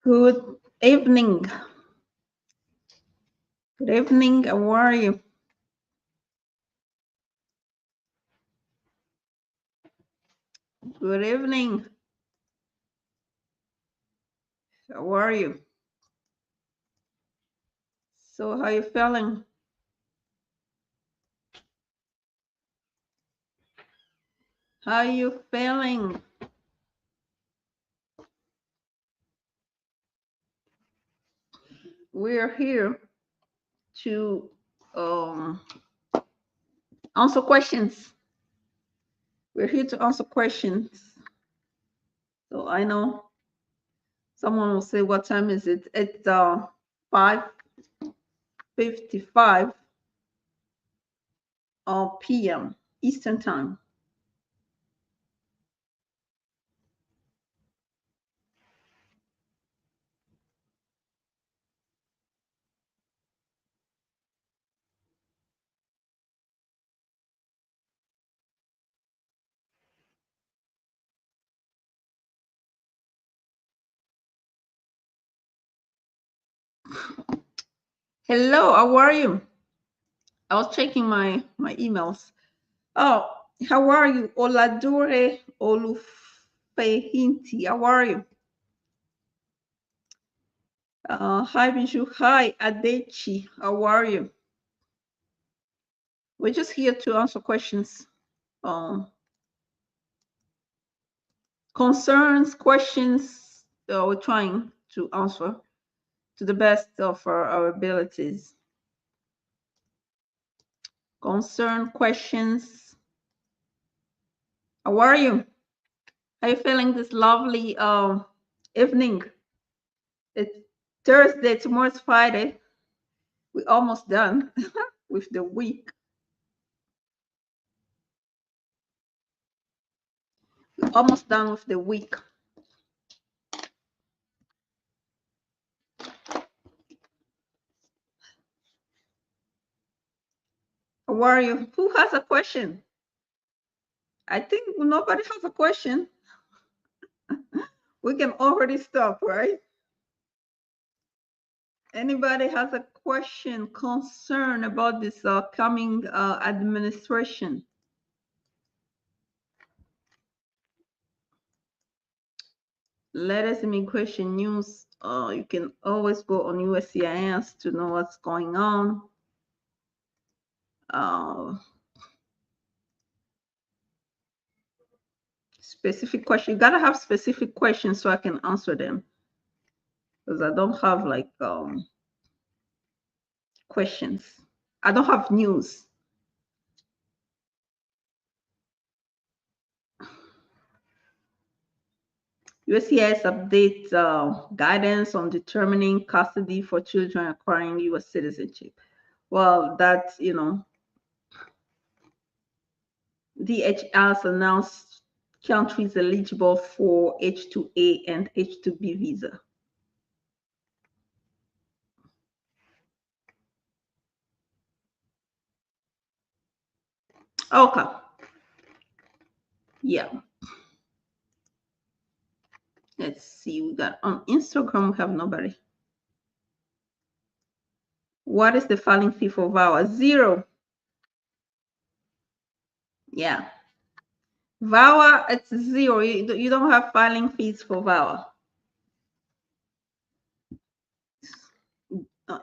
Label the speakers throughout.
Speaker 1: Good evening. Good evening. How are you? Good evening. How are you? So, how you feeling? How you feeling? We're here to um, answer questions. We're here to answer questions. So I know someone will say, "What time is it?" It's 5:55 p.m. Eastern time. Hello, how are you? I was checking my emails. Oh, how are you? Oladure Olufehinti. How are you? Hi, Bijoux. Hi, Adechi. How are you? We're just here to answer questions, um, concerns, questions. We're trying to answer to the best of our abilities. Concern, questions. How are you? How you feeling this lovely evening? It's Thursday. Tomorrow's Friday. We're almost done with the week. Almost done with the week. How are you? Who has a question? I think nobody has a question. We can already stop, right? Anybody has a question, concern about this coming administration? Latest immigration news. You can always go on USCIS to know what's going on. Uh, Specific question. You gotta have specific questions so I can answer them because I don't have like questions. I don't have news. USCIS updates guidance on determining custody for children acquiring U.S. citizenship. Well, that's, DHS announced countries eligible for H-2A and H-2B visa. Okay. Yeah. Let's see. We got on Instagram, we have nobody. What is the filing fee for VAWA? 0. Yeah. VAWA, it's 0. You don't have filing fees for VAWA.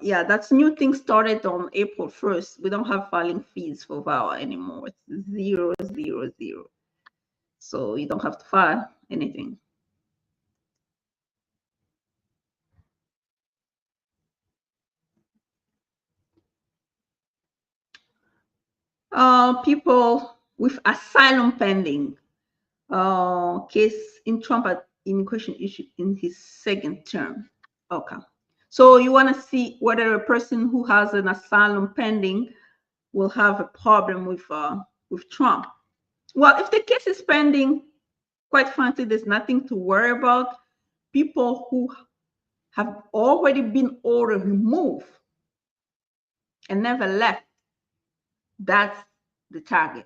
Speaker 1: Yeah, that's new thing started on April 1st. We don't have filing fees for VAWA anymore. It's 0, 0, 0. So you don't have to file anything. People with asylum pending, case in Trump immigration issue in his second term. Okay. So you want to see whether a person who has an asylum pending will have a problem with Trump. Well, if the case is pending, quite frankly, there's nothing to worry about. People who have already been ordered removed and never left, that's the target.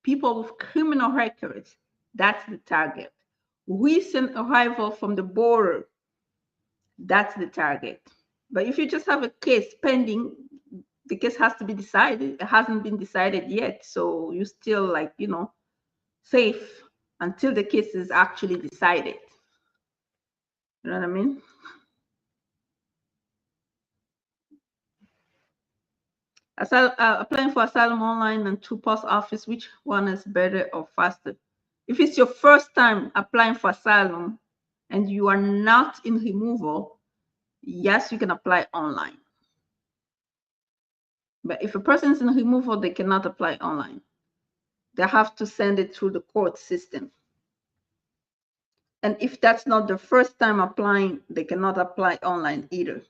Speaker 1: People with criminal records, that's the target. Recent arrival from the border, That's the target. But if you just have a case pending, the case has to be decided. It hasn't been decided yet. So you still, like, safe until the case is actually decided. You know what I mean? Applying for asylum online and through post office, which one is better or faster? If it's your first time applying for asylum and you are not in removal, yes, you can apply online. But if a person is in removal, they cannot apply online. They have to send it through the court system. And if that's not the first time applying, they cannot apply online either.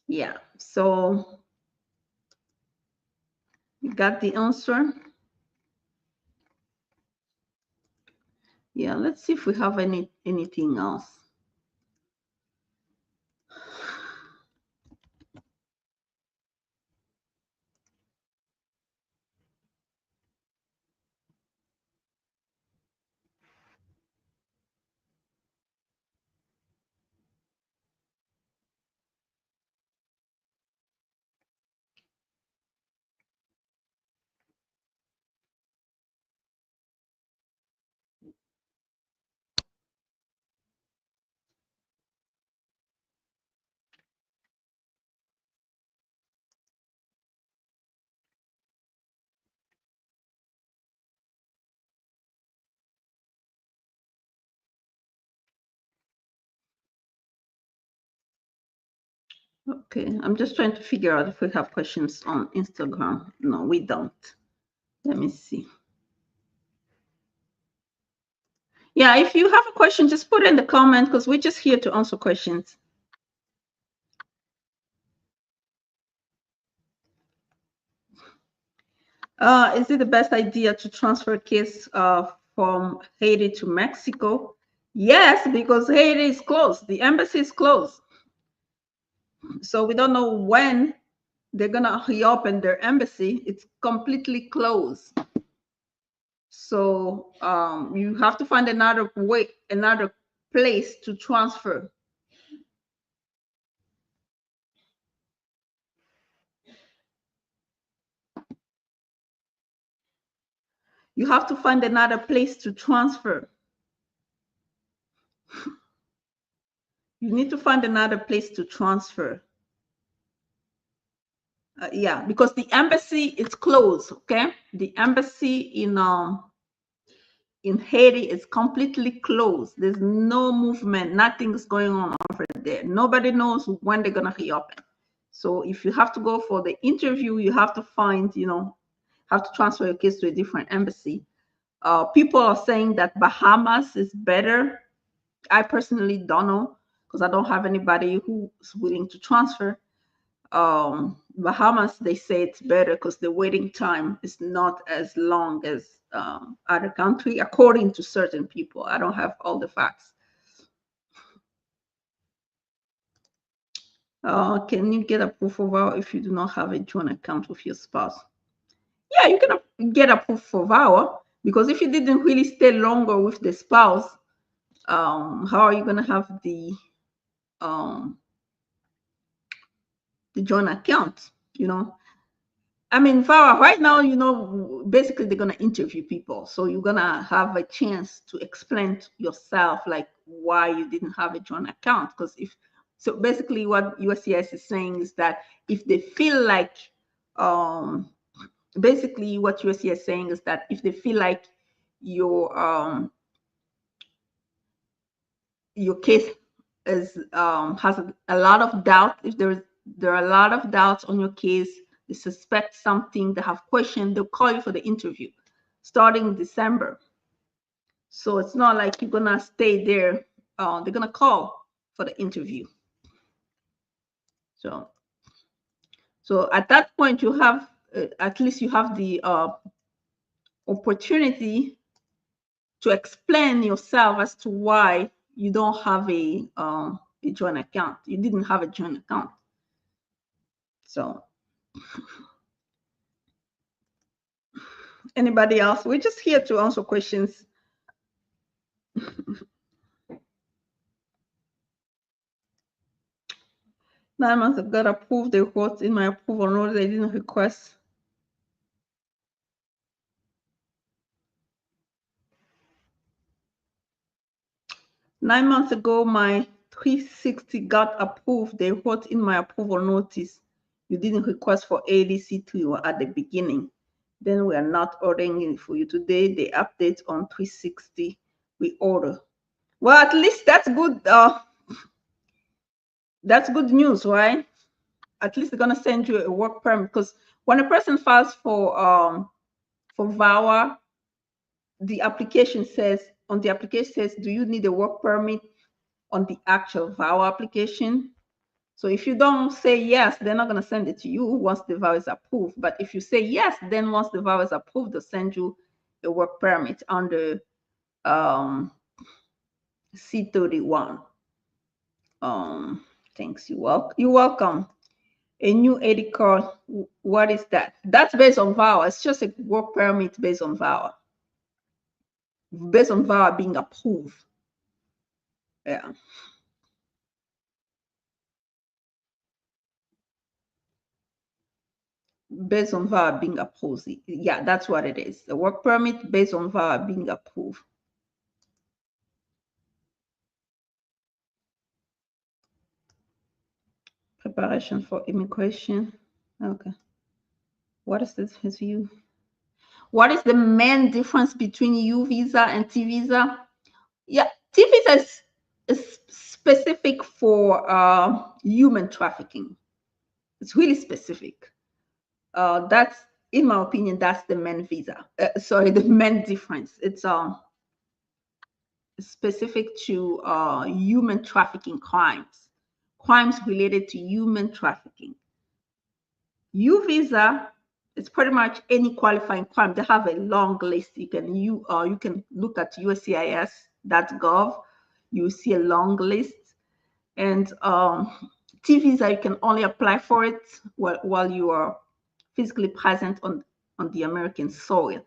Speaker 1: Yeah, so you got the answer. Yeah, let's see if we have anything else. Okay, I'm just trying to figure out if we have questions on Instagram. No, we don't. Let me see. Yeah, if you have a question, just put it in the comment because we're just here to answer questions. Is it the best idea to transfer a case from Haiti to Mexico? Yes, because Haiti is closed. The embassy is closed. So we don't know when they're going to reopen their embassy. It's completely closed. So you have to find another way, another place to transfer. You have to find another place to transfer. You need to find another place to transfer. Yeah, because the embassy is closed. Okay, the embassy in Haiti is completely closed. There's no movement. Nothing's going on over there. Nobody knows when they're gonna reopen. So if you have to go for the interview, you have to find, have to transfer your case to a different embassy. People are saying that Bahamas is better. I personally don't know because I don't have anybody who's willing to transfer. Bahamas, they say it's better because the waiting time is not as long as other country, according to certain people. I don't have all the facts. Can you get a proof of vow if you do not have a joint account with your spouse? Yeah, you can get a proof of vow because if you didn't really stay longer with the spouse, how are you going to have the joint account? I mean, Farah, right now, basically they're gonna interview people, so you're gonna have a chance to explain to yourself like why you didn't have a joint account. Because so basically what USCIS is saying is that if they feel like, basically what USCIS is saying is that if they feel like your case is has a lot of doubt, if there are a lot of doubts on your case, they suspect something, they have questions, they'll call you for the interview starting December. So it's not like you're gonna stay there. They're gonna call for the interview. So at that point, you have at least you have the opportunity to explain yourself as to why you don't have a joint account. You didn't have a joint account. So Anybody else? We're just here to answer questions. 9 months ago, got approved. They wrote in my approval notice they didn't request. Nine months ago, my 360 got approved. They wrote in my approval notice you didn't request for ADC3 at the beginning. Then we are not ordering it for you today. They update on 360. We order. Well, at least that's good. That's good news, right? At least they're gonna send you a work permit, because when a person files for VAWA, the application says, do you need a work permit on the actual VAWA application? So if you don't say yes, they're not going to send it to you once the VAWA is approved. But if you say yes, then once the VAWA is approved, they'll send you a work permit under C31. Thanks. You're welcome. A new ID card. What is that? That's based on VAWA. It's just a work permit based on VAWA. Based on VAWA being approved. Yeah. Based on VAWA being approved. Yeah, that's what it is. The work permit based on VAWA being approved. Preparation for immigration. Okay. What is this for you? What is the main difference between U visa and T visa? Yeah, T visa is specific for human trafficking. It's really specific. That's, in my opinion, that's the main visa. Sorry, the main difference. It's specific to human trafficking crimes related to human trafficking. U visa, it's pretty much any qualifying crime. They have a long list. You can look at USCIS.gov. You see a long list. And T visa, you can only apply for it while you are physically present on the American soil.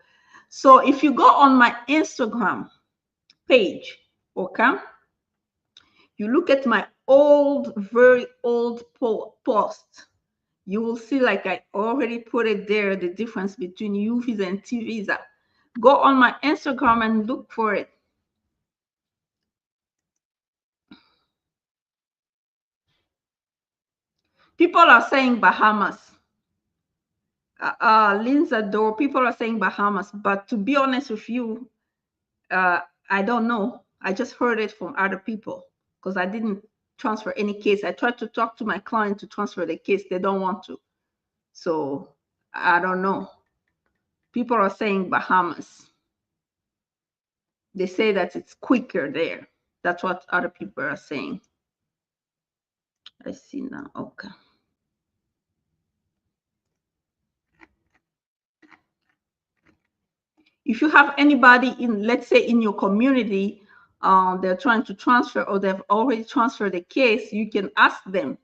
Speaker 1: So if you go on my Instagram page, okay, you look at my very old post, you will see, like I already put it there, the difference between U visa and T visa. Go on my Instagram and look for it. People are saying Bahamas. Linzador, people are saying Bahamas, but to be honest with you, I don't know. I just heard it from other people because I didn't transfer any case. I tried to talk to my client to transfer the case. They don't want to. So I don't know. People are saying Bahamas. They say that it's quicker there. That's what other people are saying. I see now. Okay. If you have anybody in, let's say, in your community, they're trying to transfer or they've already transferred the case, you can ask them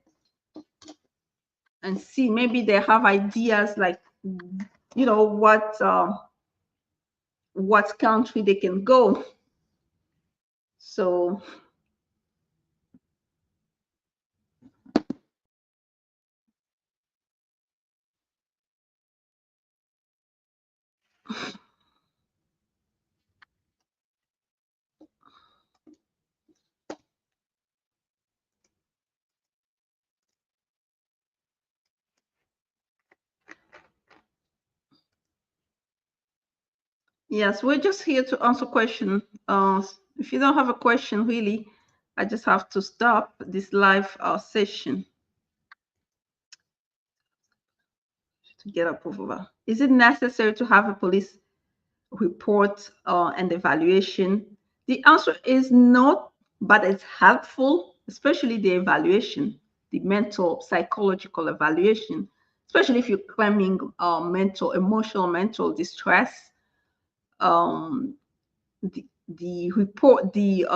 Speaker 1: and see, maybe they have ideas like, you know, what country they can go. So yes, we're just here to answer questions. If you don't have a question, really, I just have to stop this live session to get approval. Is it necessary to have a police report and evaluation? The answer is no, but it's helpful, especially the evaluation, the mental, psychological evaluation, especially if you're claiming emotional, mental distress. The report, the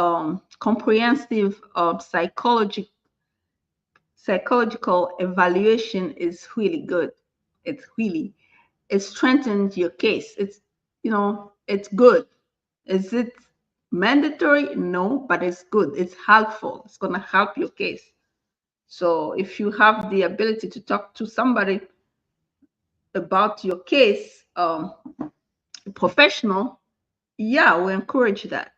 Speaker 1: comprehensive psychological evaluation is really good. It strengthens your case. it's good. Is it mandatory? No, but it's good. It's helpful. It's going to help your case. So if you have the ability to talk to somebody about your case, professional, yeah, we encourage that.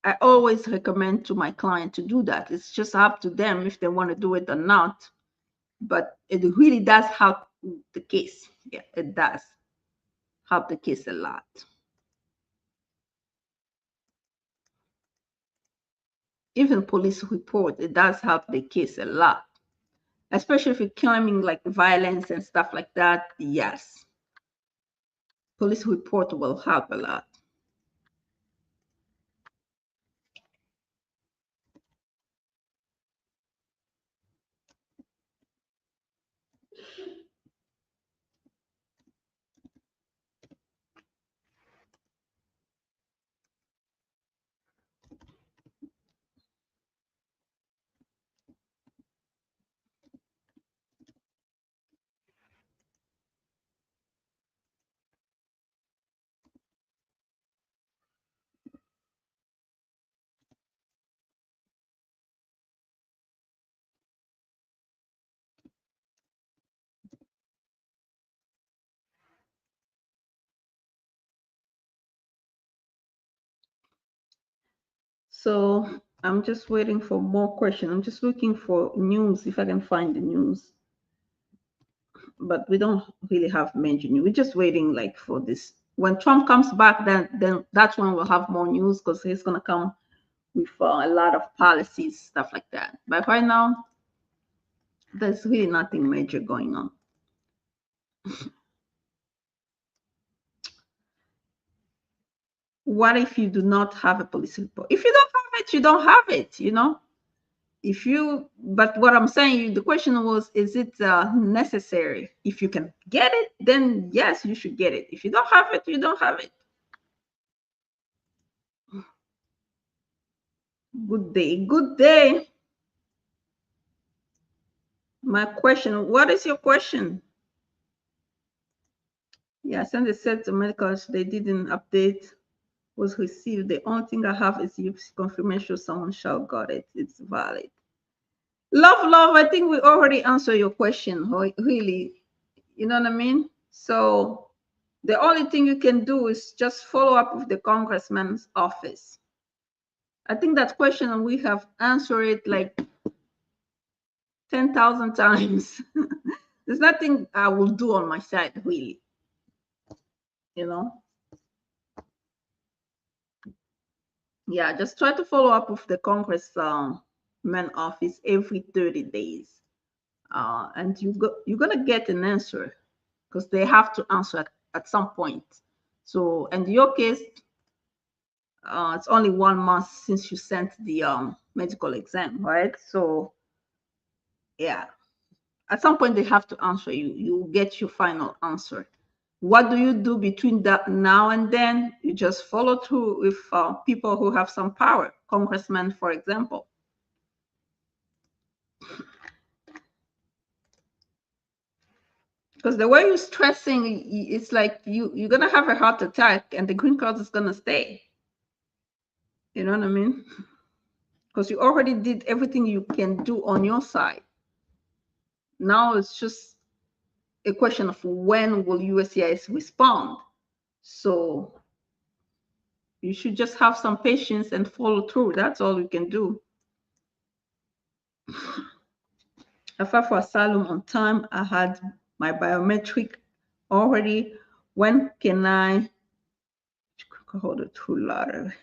Speaker 1: I always recommend to my client to do that. It's just up to them if they want to do it or not. But it really does help the case. Yeah, it does help the case a lot. Even police report, it does help the case a lot. Especially if you're claiming like violence and stuff like that. Yes. Police report will help a lot. So I'm just waiting for more questions. I'm just looking for news if I can find the news. But we don't really have major news. We're just waiting like for this. When Trump comes back, then that's when we'll have more news because he's gonna come with a lot of policies, stuff like that. But right now, there's really nothing major going on. What if you do not have a police report? If you don't have it, you don't have it. If you, but what I'm saying, the question was, is it necessary? If you can get it, then yes, you should get it. If you don't have it, you don't have it. Good day. Good day. My question, what is your question? Yeah, I sent a set to medicals. They didn't update, was received. The only thing I have is your confirmation someone shall got it. It's valid. Love, I think we already answered your question, really. You know what I mean? So the only thing you can do is just follow up with the congressman's office. I think that question we have answered it like 10,000 times. There's nothing I will do on my side, really. Yeah, just try to follow up with the congressman office every 30 days. And you're going to get an answer because they have to answer at some point. So, in your case, it's only 1 month since you sent the medical exam, right? So, yeah, at some point they have to answer you. You get your final answer. What do you do between that now and then? You just follow through with people who have some power, congressmen, for example. Because the way you're stressing, it's like you're gonna have a heart attack, and the green card is gonna stay. You know what I mean? Because you already did everything you can do on your side. Now it's just a question of when will USCIS respond. So you should just have some patience and follow through. That's all you can do. I filed for asylum on time. I had my biometric already. When can I hold it too loud?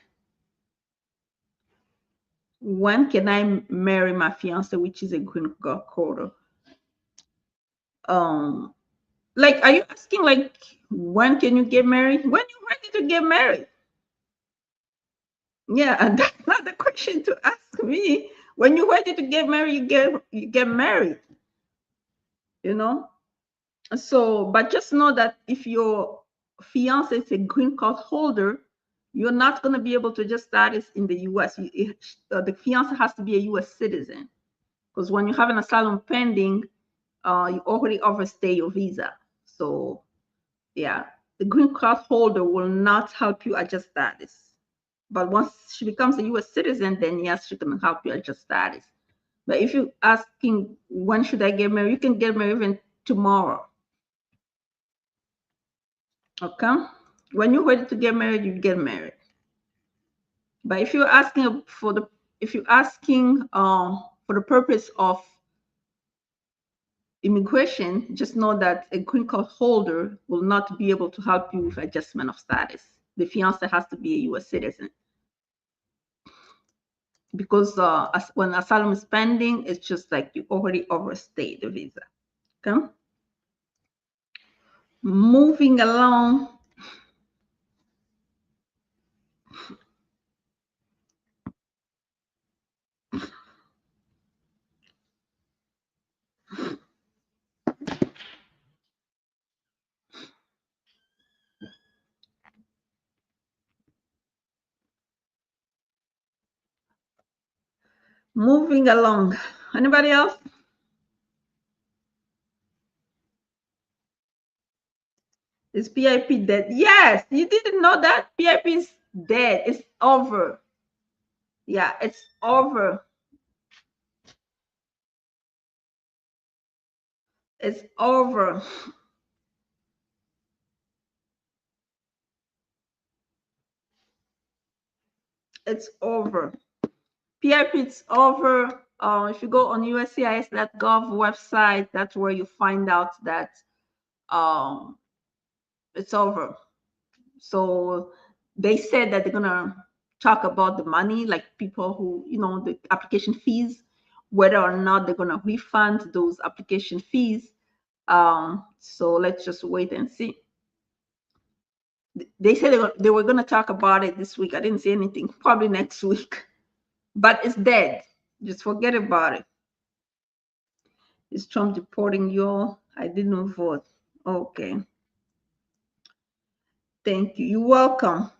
Speaker 1: When can I marry my fiance, which is a green card holder? Like, are you asking like when can you get married? When you're ready to get married? Yeah, and that's not the question to ask me. When you're ready to get married, you get married. So, but just know that if your fiance is a green card holder, you're not going to be able to just status in the U.S. The fiance has to be a U.S. citizen, because when you have an asylum pending, you already overstay your visa. So, yeah, the green card holder will not help you adjust status. But once she becomes a U.S. citizen, then yes, she can help you adjust status. But if you're asking when should I get married, you can get married even tomorrow. Okay? When you're ready to get married, you get married. But if you're asking for the for the purpose of immigration, just know that a green card holder will not be able to help you with adjustment of status. The fiance has to be a U.S. citizen. Because when asylum is pending, it's just like you already overstayed the visa. Okay. Moving along. Moving along. Anybody else? Is PIP dead? Yes, you didn't know that PIP is dead. It's over. Yeah, it's over. It's over. It's over. PIP is over. If you go on USCIS.gov website, that's where you find out that it's over. So they said that they're gonna talk about the money, like people who, the application fees, whether or not they're gonna refund those application fees. So let's just wait and see. They said they were gonna talk about it this week. I didn't see anything. Probably next week, but it's dead. Just forget about it. Is Trump deporting you all? I didn't vote. Okay. Thank you. You're welcome.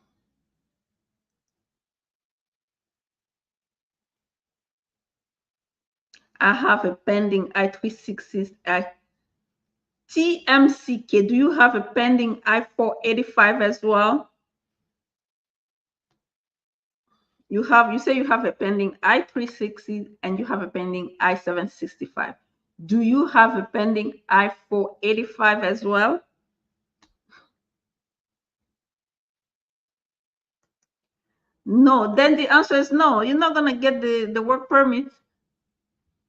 Speaker 1: I have a pending I-360 TMCK. Do you have a pending I-485 as well? You say you have a pending I-360 and you have a pending I-765. Do you have a pending I-485 as well? No, then the answer is no. You're not going to get the work permit.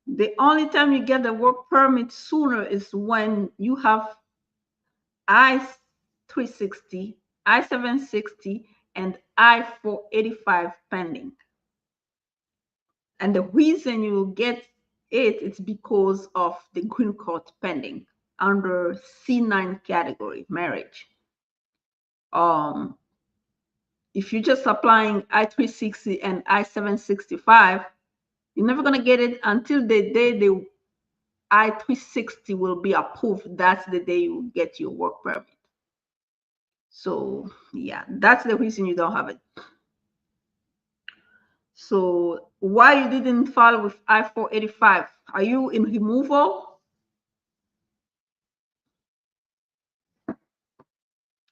Speaker 1: The only time you get the work permit sooner is when you have I-360, I-760, and I-485 pending. And the reason you get it's because of the green card pending under C9 category, marriage. If you're just applying I-360 and I-765, you're never going to get it until the day the I-360 will be approved. That's the day you get your work permit. So yeah, that's the reason you don't have it. So why you didn't file with I-485? Are you in removal?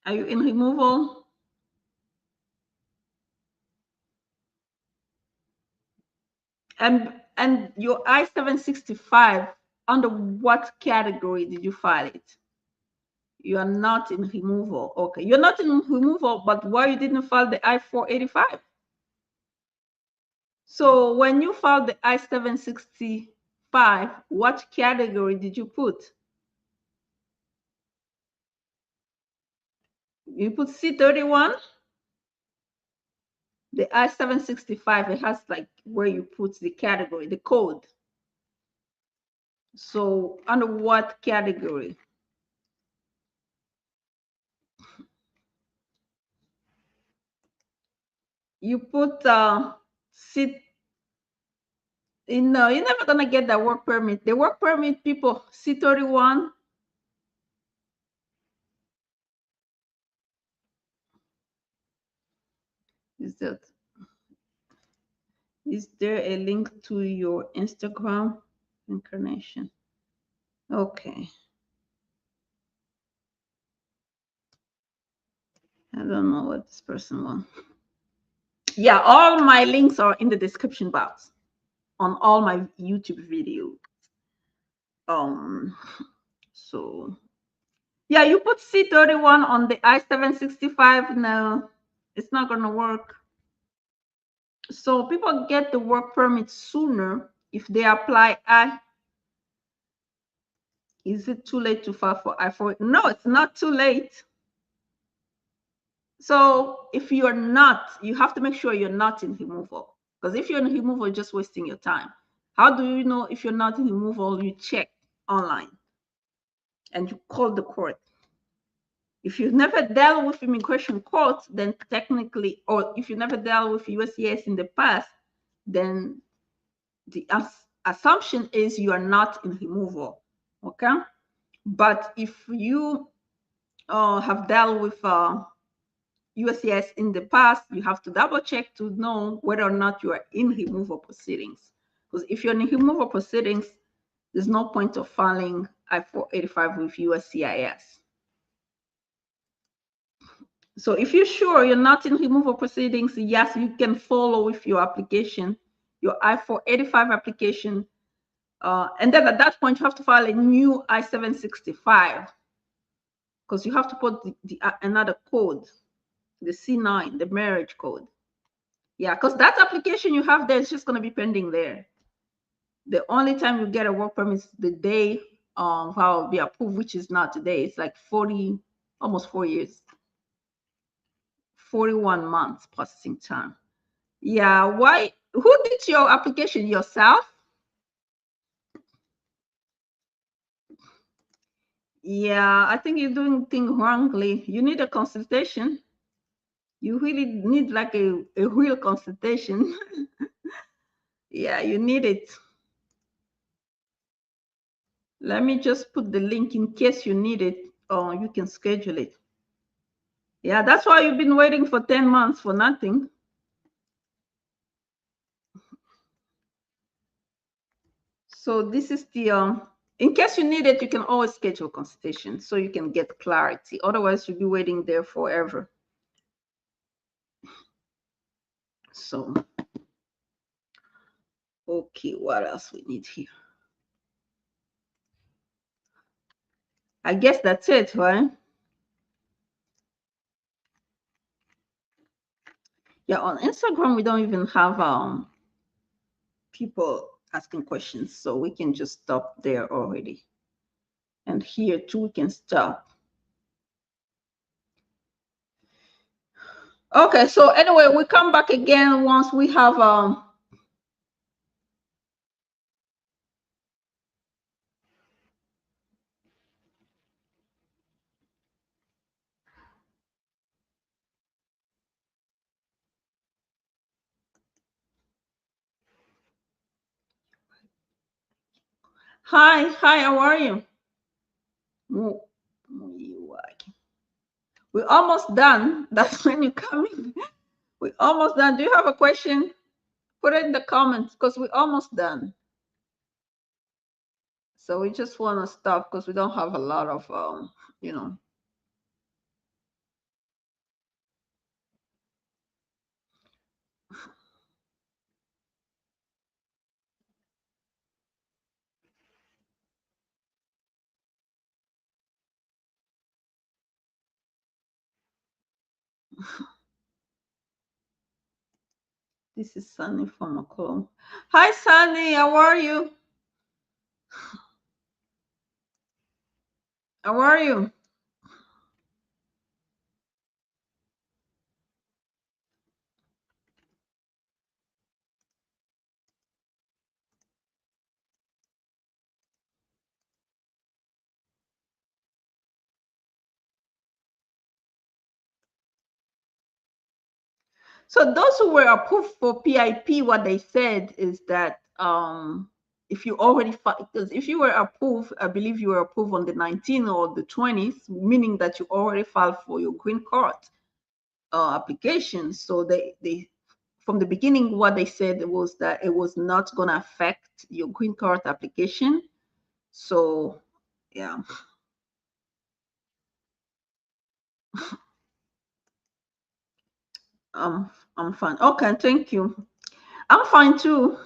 Speaker 1: Are you in removal? And your I-765, under what category did you file it? You are not in removal. Okay, you're not in removal, but why you didn't file the I-485? So when you filed the I-765, what category did you put? You put C31? The I-765, it has like where you put the category, the code. So under what category? You put C. No, you're never gonna get that work permit. The work permit, people, C31. Is there a link to your Instagram incarnation? Okay. I don't know what this person wants. Yeah, all my links are in the description box on all my YouTube videos. So yeah, you put C31 on the I-765. No, it's not gonna work. So people get the work permit sooner if they apply Is it too late to file for I-4? No, it's not too late. So if you're not, you have to make sure you're not in removal. Because if you're in removal, you're just wasting your time. How do you know if you're not in removal? You check online and you call the court. If you've never dealt with immigration court, then technically, or if you never dealt with USCIS in the past, then the assumption is you are not in removal. Okay. But if you have dealt with USCIS in the past, you have to double check to know whether or not you are in removal proceedings. Because if you're in removal proceedings, there's no point of filing I-485 with USCIS. So if you're sure you're not in removal proceedings, yes, you can follow with your application, your I-485 application. And then at that point, you have to file a new I-765 because you have to put another code, the C9, the marriage code. Yeah, because that application you have there is just going to be pending there. The only time you get a work permit is the day file will be approved, which is not today. It's like 40, almost 4 years, 41 months processing time. Yeah, why? Who did your application? Yourself? Yeah, I think you're doing things wrongly. You need a consultation. You really need like a real consultation. Yeah, you need it. Let me just put the link in case you need it, or you can schedule it. Yeah, that's why you've been waiting for 10 months for nothing. So this is the, in case you need it, you can always schedule a consultation so you can get clarity. Otherwise, you'll be waiting there forever. So, okay, what else we need here? I guess that's it, right? Yeah, on Instagram, we don't even have people asking questions, so we can just stop there already. And here too, we can stop. Okay, so anyway, we come back again once we have hi, how are you? We're almost done. That's when you come in. We're almost done. Do you have a question? Put it in the comments because we're almost done. So we just want to stop because we don't have a lot of, you know. This is Sunny from Oklahoma. Hi, Sunny. How are you? How are you? So those who were approved for PIP, what they said is that if you already because if you were approved, I believe you were approved on the 19th or the 20th, meaning that you already filed for your green card application. So they from the beginning, what they said was that it was not going to affect your green card application. So yeah. I'm fine. Okay, thank you. I'm fine too.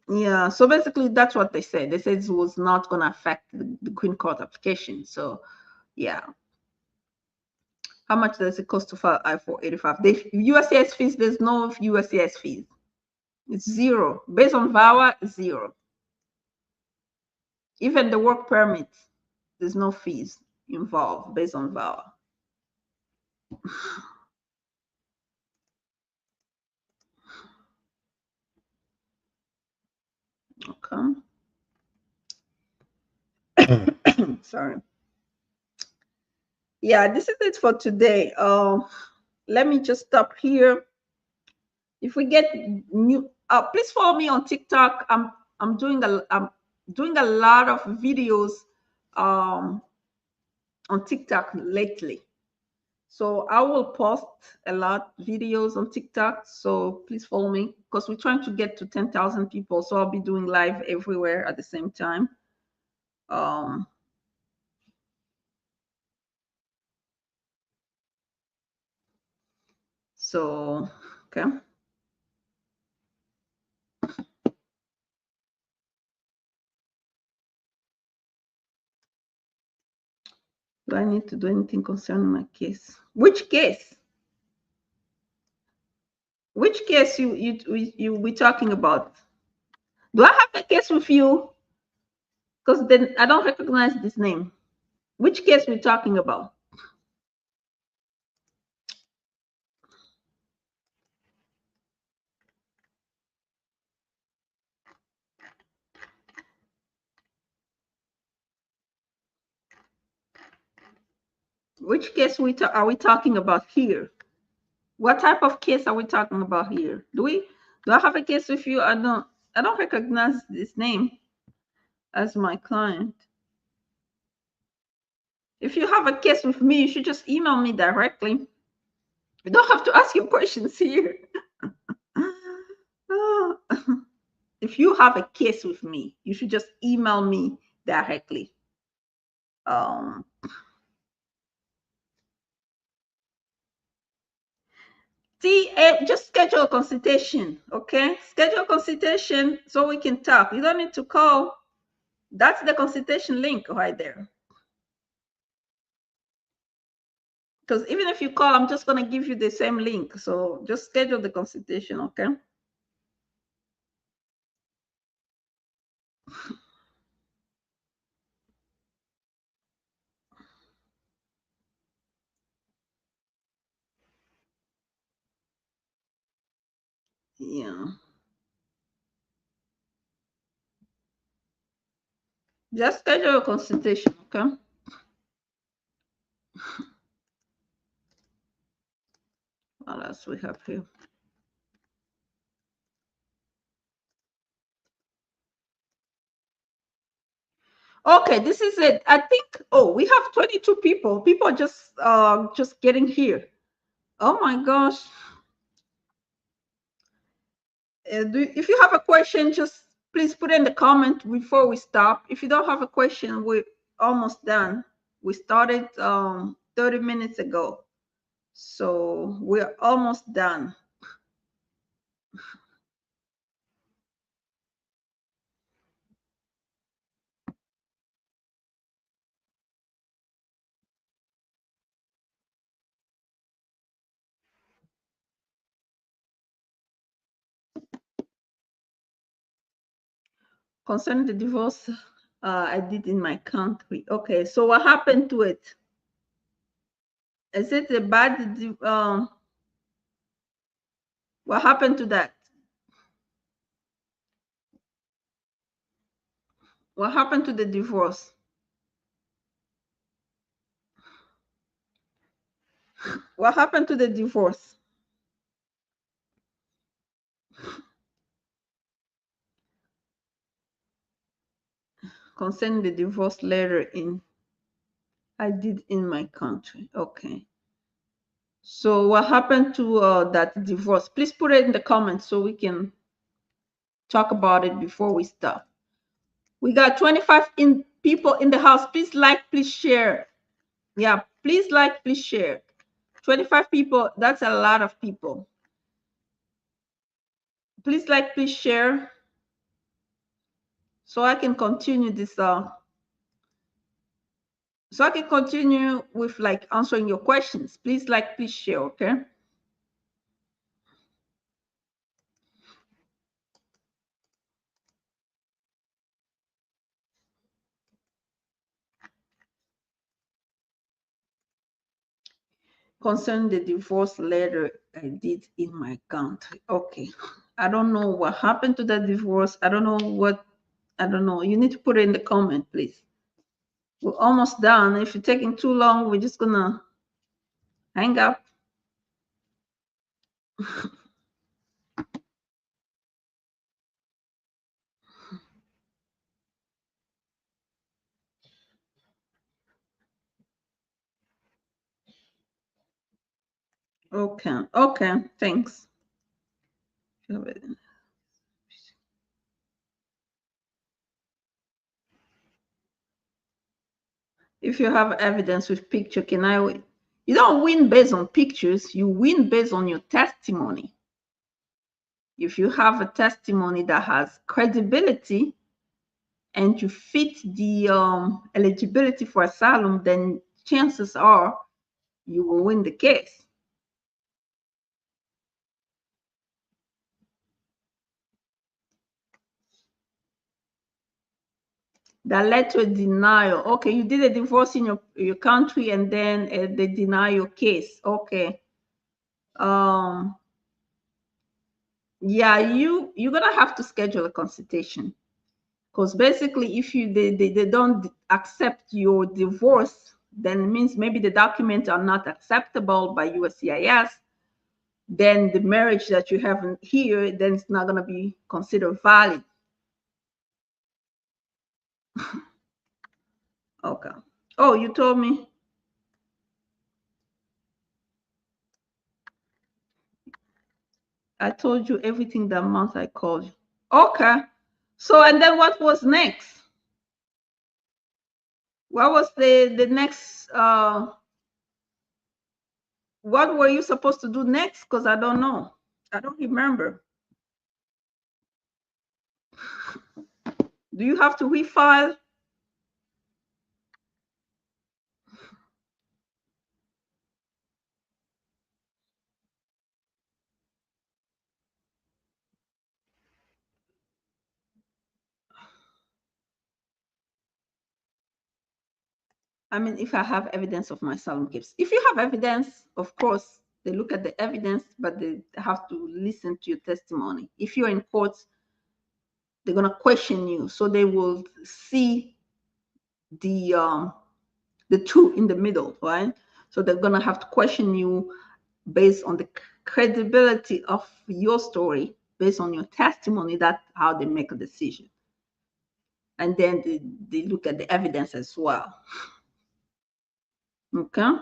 Speaker 1: Yeah, so basically that's what they said. They said it was not going to affect the green card application. So yeah. How much does it cost to file I-485? The USCIS fees, there's no USCIS fees. It's zero. Based on VAWA, zero. Even the work permit, there's no fees involved based on VAWA. Okay. Sorry. Yeah, this is it for today. Let me just stop here. If we get new, please follow me on TikTok. I'm doing a lot of videos um on TikTok lately. So I will post a lot videos on TikTok. So please follow me because we're trying to get to 10,000 people. So I'll be doing live everywhere at the same time. Um, so okay. Do I need to do anything concerning my case? Which case? Which case you we talking about? Do I have a case with you? Because then I don't recognize this name. Which case we talking about? Which case are we talking about here? What type of case are we talking about here? Do I have a case with you? I don't recognize this name as my client. If you have a case with me, you should just email me directly. You don't have to ask your questions here. If you have a case with me, you should just email me directly. Um, See, just schedule a consultation, okay? Schedule a consultation so we can talk. You don't need to call. That's the consultation link right there. Because even if you call, I'm just going to give you the same link. So just schedule the consultation, okay? Yeah. Just schedule a consultation, okay? What else we have here? Okay, this is it. I think, oh, we have 22 people. People are just getting here. Oh my gosh. If you have a question, just please put in the comment before we stop. If you don't have a question, we're almost done. We started 30 minutes ago. So we're almost done. Concerning the divorce I did in my country. Okay, so what happened to it? Is it a bad, what happened to that? What happened to the divorce? What happened to the divorce? Concerning the divorce letter I did in my country. Okay. So what happened to that divorce? Please put it in the comments so we can talk about it before we start. We got 25 people in the house. Please like, please share. Yeah, Please like, please share. 25 people, that's a lot of people. Please like, please share, so I can continue this so I can continue with like answering your questions. Please like, please share, okay? Concerning the divorce letter I did in my country. Okay. I don't know what happened to that divorce. I don't know what, I don't know. You need to put it in the comment, please. We're almost done. If you're taking too long, we're just gonna hang up. Okay. Okay. Thanks. If you have evidence with picture, can I win? You don't win based on pictures. You win based on your testimony. If you have a testimony that has credibility and you fit the eligibility for asylum, then chances are you will win the case. That led to a denial. Okay, you did a divorce in your country and then they deny your case. Okay. Yeah, you're gonna have to schedule a consultation, because basically if they don't accept your divorce, then it means maybe the documents are not acceptable by USCIS. Then the marriage that you have here, then it's not going to be considered valid. Okay. Oh, you told me. I told you everything that month I called you. Okay. So, and then what was next? What was the next what were you supposed to do next? Because I don't know. I don't remember. Do you have to refile? I mean, if I have evidence of my asylum case. If you have evidence, of course, they look at the evidence, but they have to listen to your testimony. If you're in court, they're gonna question you, so they will see the two in the middle, right? So they're gonna have to question you based on the credibility of your story, based on your testimony. That's how they make a decision. And then they look at the evidence as well. Okay.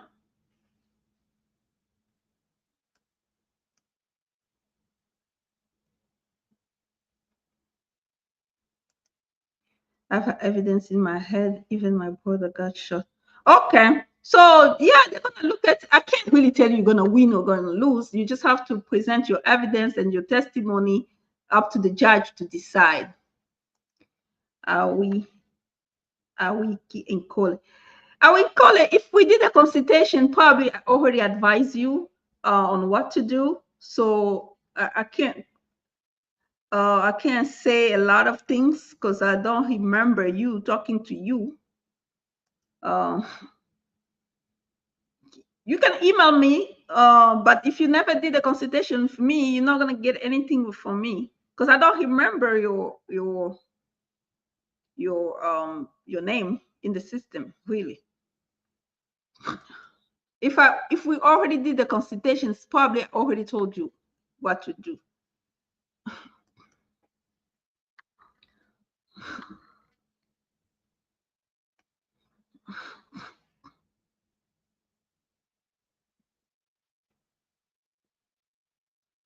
Speaker 1: I have evidence in my head. Even my brother got shot. Okay. So yeah, they're gonna look at. I can't really tell you you're gonna win or gonna lose. You just have to present your evidence and your testimony up to the judge to decide. Are we in call? Are we call it? If we did a consultation, probably I already advise you on what to do. So I can't say a lot of things because I don't remember you talking to you. Uh, you can email me, but if you never did a consultation for me, you're not gonna get anything from me because I don't remember your name in the system really. If we already did the consultations, probably I already told you what to do.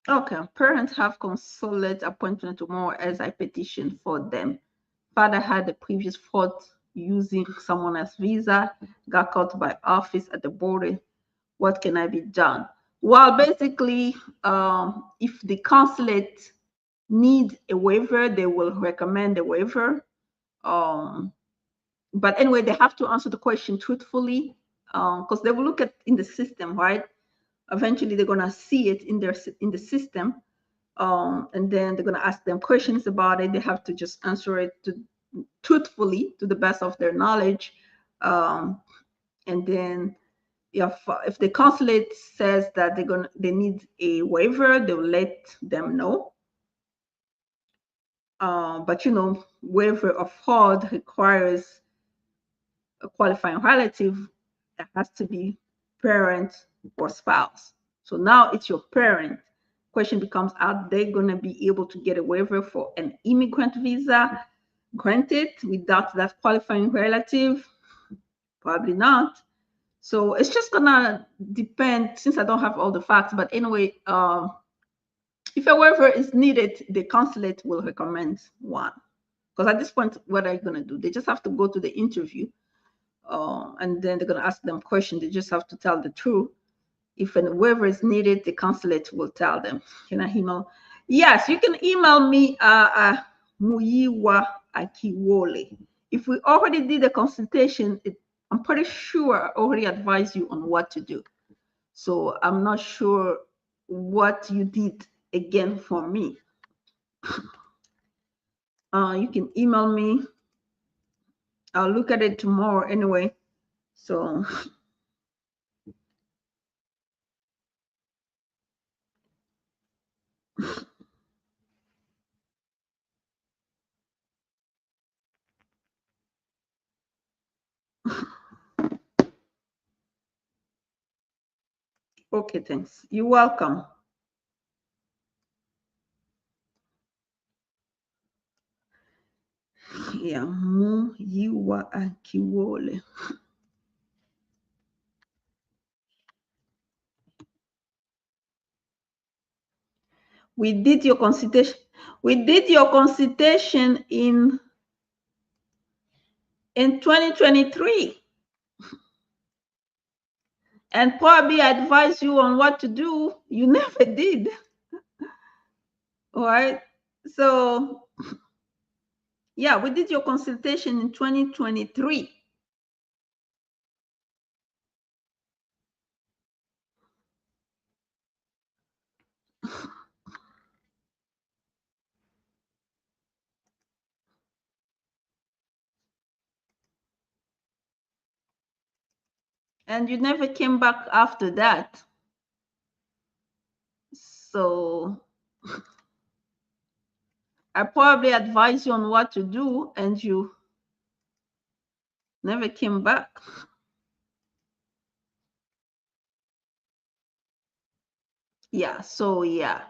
Speaker 1: Okay, parents have consulate appointment tomorrow as I petition for them. Father had the previous fault using someone else's visa, got caught by office at the border. What can I be done? Well, basically, if the consulate need a waiver, they will recommend a waiver. But anyway, they have to answer the question truthfully, because they will look at in the system, right? Eventually, they're gonna see it in the system, and then they're gonna ask them questions about it. They have to just answer it truthfully to the best of their knowledge, and then if the consulate says that they need a waiver, they will let them know. But waiver of fraud requires a qualifying relative that has to be parent or spouse. So now it's your parent. Question becomes, are they going to be able to get a waiver for an immigrant visa granted without that qualifying relative? Probably not. So it's just gonna depend, since I don't have all the facts. But anyway, if a waiver is needed, the consulate will recommend one. Because at this point, what are you gonna do? They just have to go to the interview, and then they're gonna ask them questions. They just have to tell the truth. If a waiver is needed, the consulate will tell them. Can I email? Yes, you can email me Muyiwa Akiwole. If we already did a consultation, I'm pretty sure I already advised you on what to do. So I'm not sure what you did again for me. You can email me. I'll look at it tomorrow anyway. So okay, thanks. You're welcome. Yeah, Muyiwa Akiwole. We did your consultation. We did your consultation in 2023. And probably advise you on what to do. You never did. All right. So yeah, we did your consultation in 2023. And you never came back after that. So I probably advised you on what to do and you never came back. Yeah, so yeah.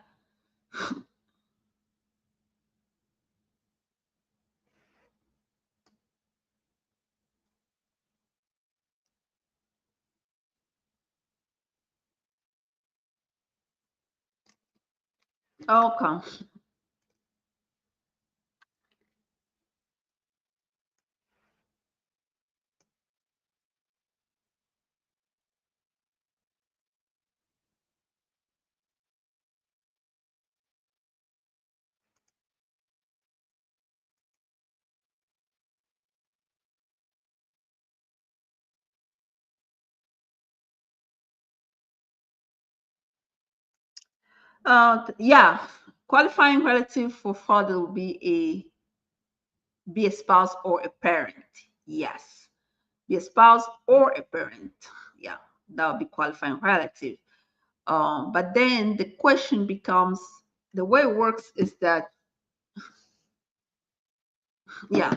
Speaker 1: Okay. Yeah, qualifying relative for father will be a spouse or a parent. Yes, be a spouse or a parent. Yeah, that would be qualifying relative. But then the question becomes, the way it works is that, yeah.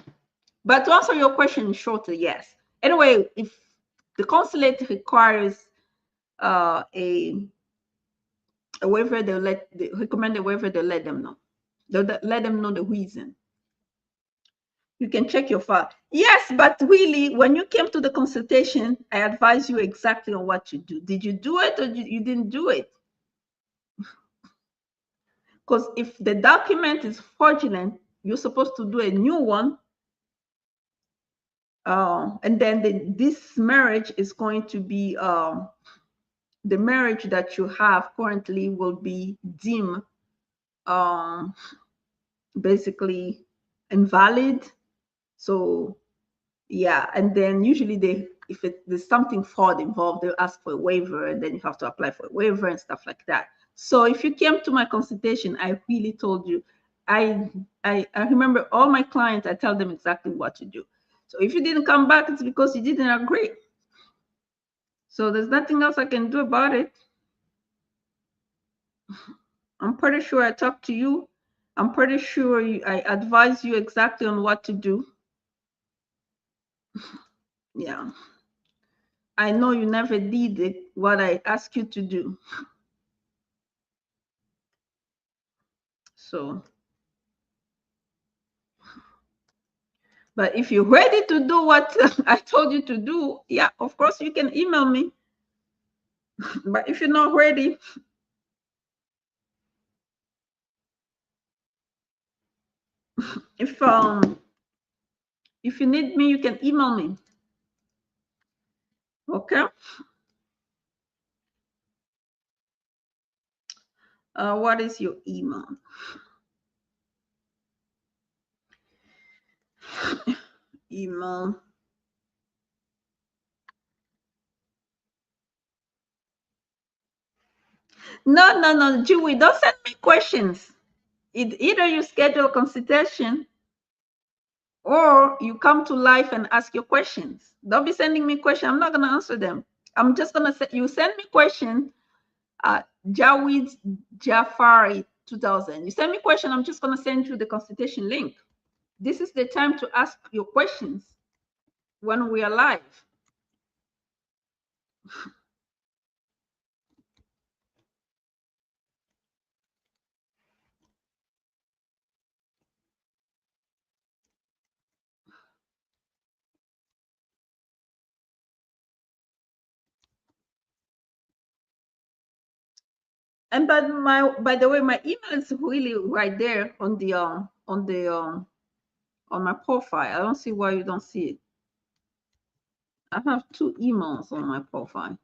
Speaker 1: But to answer your question shortly, yes. Anyway, if the consulate requires a waiver, they recommend a waiver, they'll let them know. They'll let them know the reason. You can check your file. Yes, but really, when you came to the consultation, I advised you exactly on what to do. Did you do it or you didn't do it? Because if the document is fraudulent, you're supposed to do a new one. And then this marriage is going to be the marriage that you have currently will be deemed um, basically invalid. So yeah, and then usually if there's something fraud involved, they'll ask for a waiver, and then you have to apply for a waiver and stuff like that. So if you came to my consultation, I really told you, I remember all my clients, I tell them exactly what to do. So if you didn't come back, it's because you didn't agree. So there's nothing else I can do about it. I'm pretty sure I talked to you. I'm pretty sure I advise you exactly on what to do. Yeah. I know you never did it, what I asked you to do. So, but if you're ready to do what I told you to do, yeah, of course you can email me. But if you're not ready, if um if you need me, you can email me. Okay. What is your email? Email. No, Julie, don't send me questions. Either you schedule a consultation or you come to life and ask your questions. Don't be sending me questions. I'm not going to answer them. I'm just going to say, you send me questions, Jawid Jafari 2000. You send me question, I'm just going to send you the consultation link. This is the time to ask your questions when we are live. And by the way, my email is really right there on the on my profile. I don't see why you don't see it. I have 2 emails on my profile.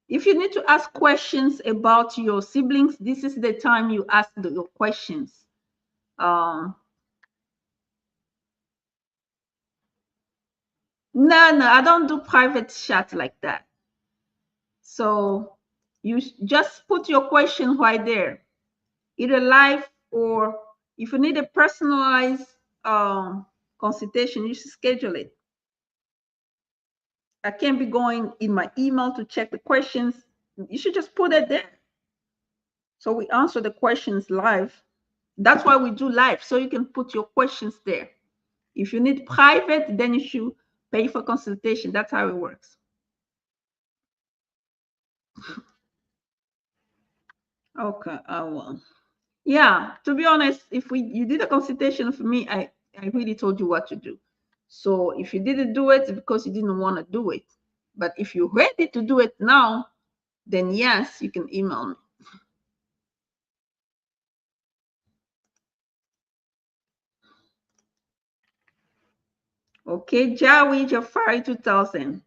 Speaker 1: If you need to ask questions about your siblings, this is the time you ask your questions. No, I don't do private chat like that. So you just put your question right there, either live or if you need a personalized consultation, you should schedule it. I can't be going in my email to check the questions. You should just put it there. So we answer the questions live. That's why we do live, so you can put your questions there. If you need private, then you should pay for consultation. That's how it works. Okay, I will. Yeah, to be honest, if you did a consultation for me, I really told you what to do. So if you didn't do it, it's because you didn't want to do it. But if you're ready to do it now, then yes, you can email me. Okay, Jawi Jafari 2000.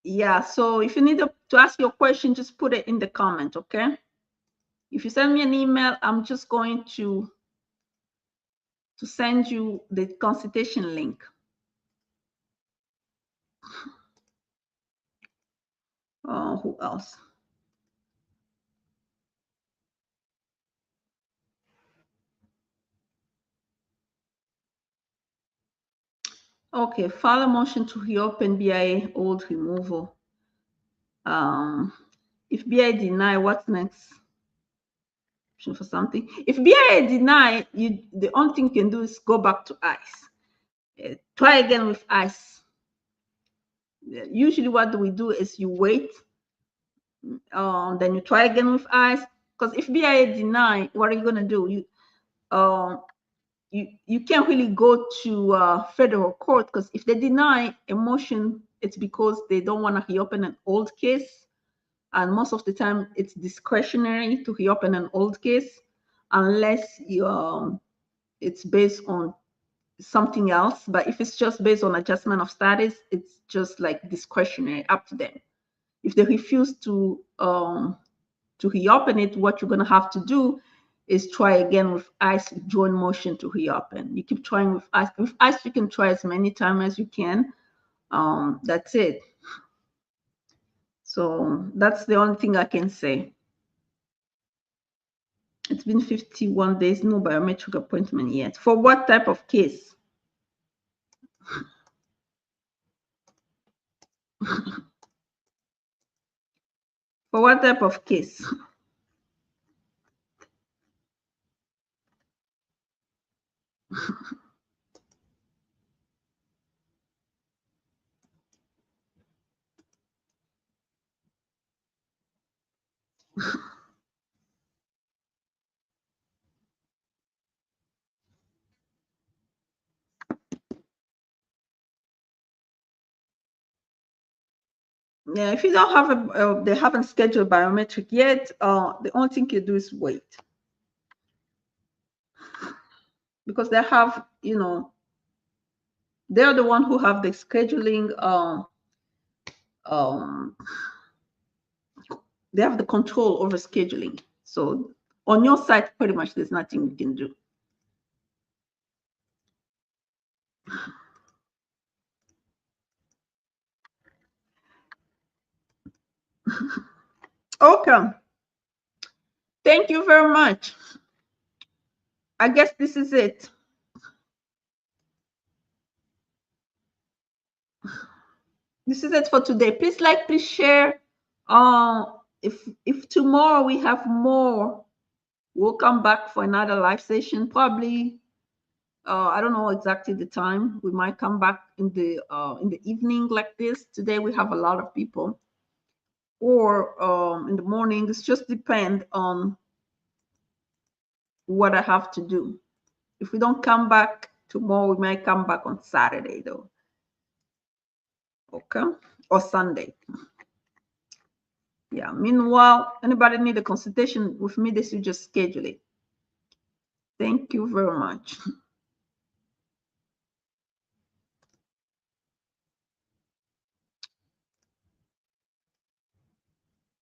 Speaker 1: Yeah, so if you need to ask your question, just put it in the comment, okay? If you send me an email, I'm just going to send you the consultation link. Who else? Okay, file a motion to reopen BIA old removal. If BIA deny, what's next? For something. If BIA deny, the only thing you can do is go back to ICE. Try again with ICE. Usually what we do is you wait, then you try again with ICE. Because if BIA deny, what are you going to do? You can't really go to federal court, because if they deny a motion, it's because they don't want to reopen an old case. and most of the time it's discretionary to reopen an old case unless it's based on something else. But if it's just based on adjustment of status, it's just like discretionary, up to them. If they refuse to reopen it, what you're gonna have to do is try again with ICE joint motion to reopen. You keep trying with ICE. With ICE, you can try as many times as you can. That's it. So that's the only thing I can say. It's been 51 days, no biometric appointment yet. For what type of case? For what type of case? Yeah, if you don't have they haven't scheduled biometric yet, the only thing you do is wait. Because they have, they're the one who have the scheduling, they have the control over scheduling. So on your side, pretty much there's nothing you can do. Okay. Thank you very much. I guess this is it. This is it for today. Please like, please share. If tomorrow we have more, we'll come back for another live session. Probably, I don't know exactly the time. We might come back in the evening like this. Today we have a lot of people, or in the morning. It's just depend on what I have to do. If we don't come back tomorrow, we might come back on Saturday though. Okay, or Sunday. Yeah. Meanwhile, anybody need a consultation with me, they should just schedule it. Thank you very much.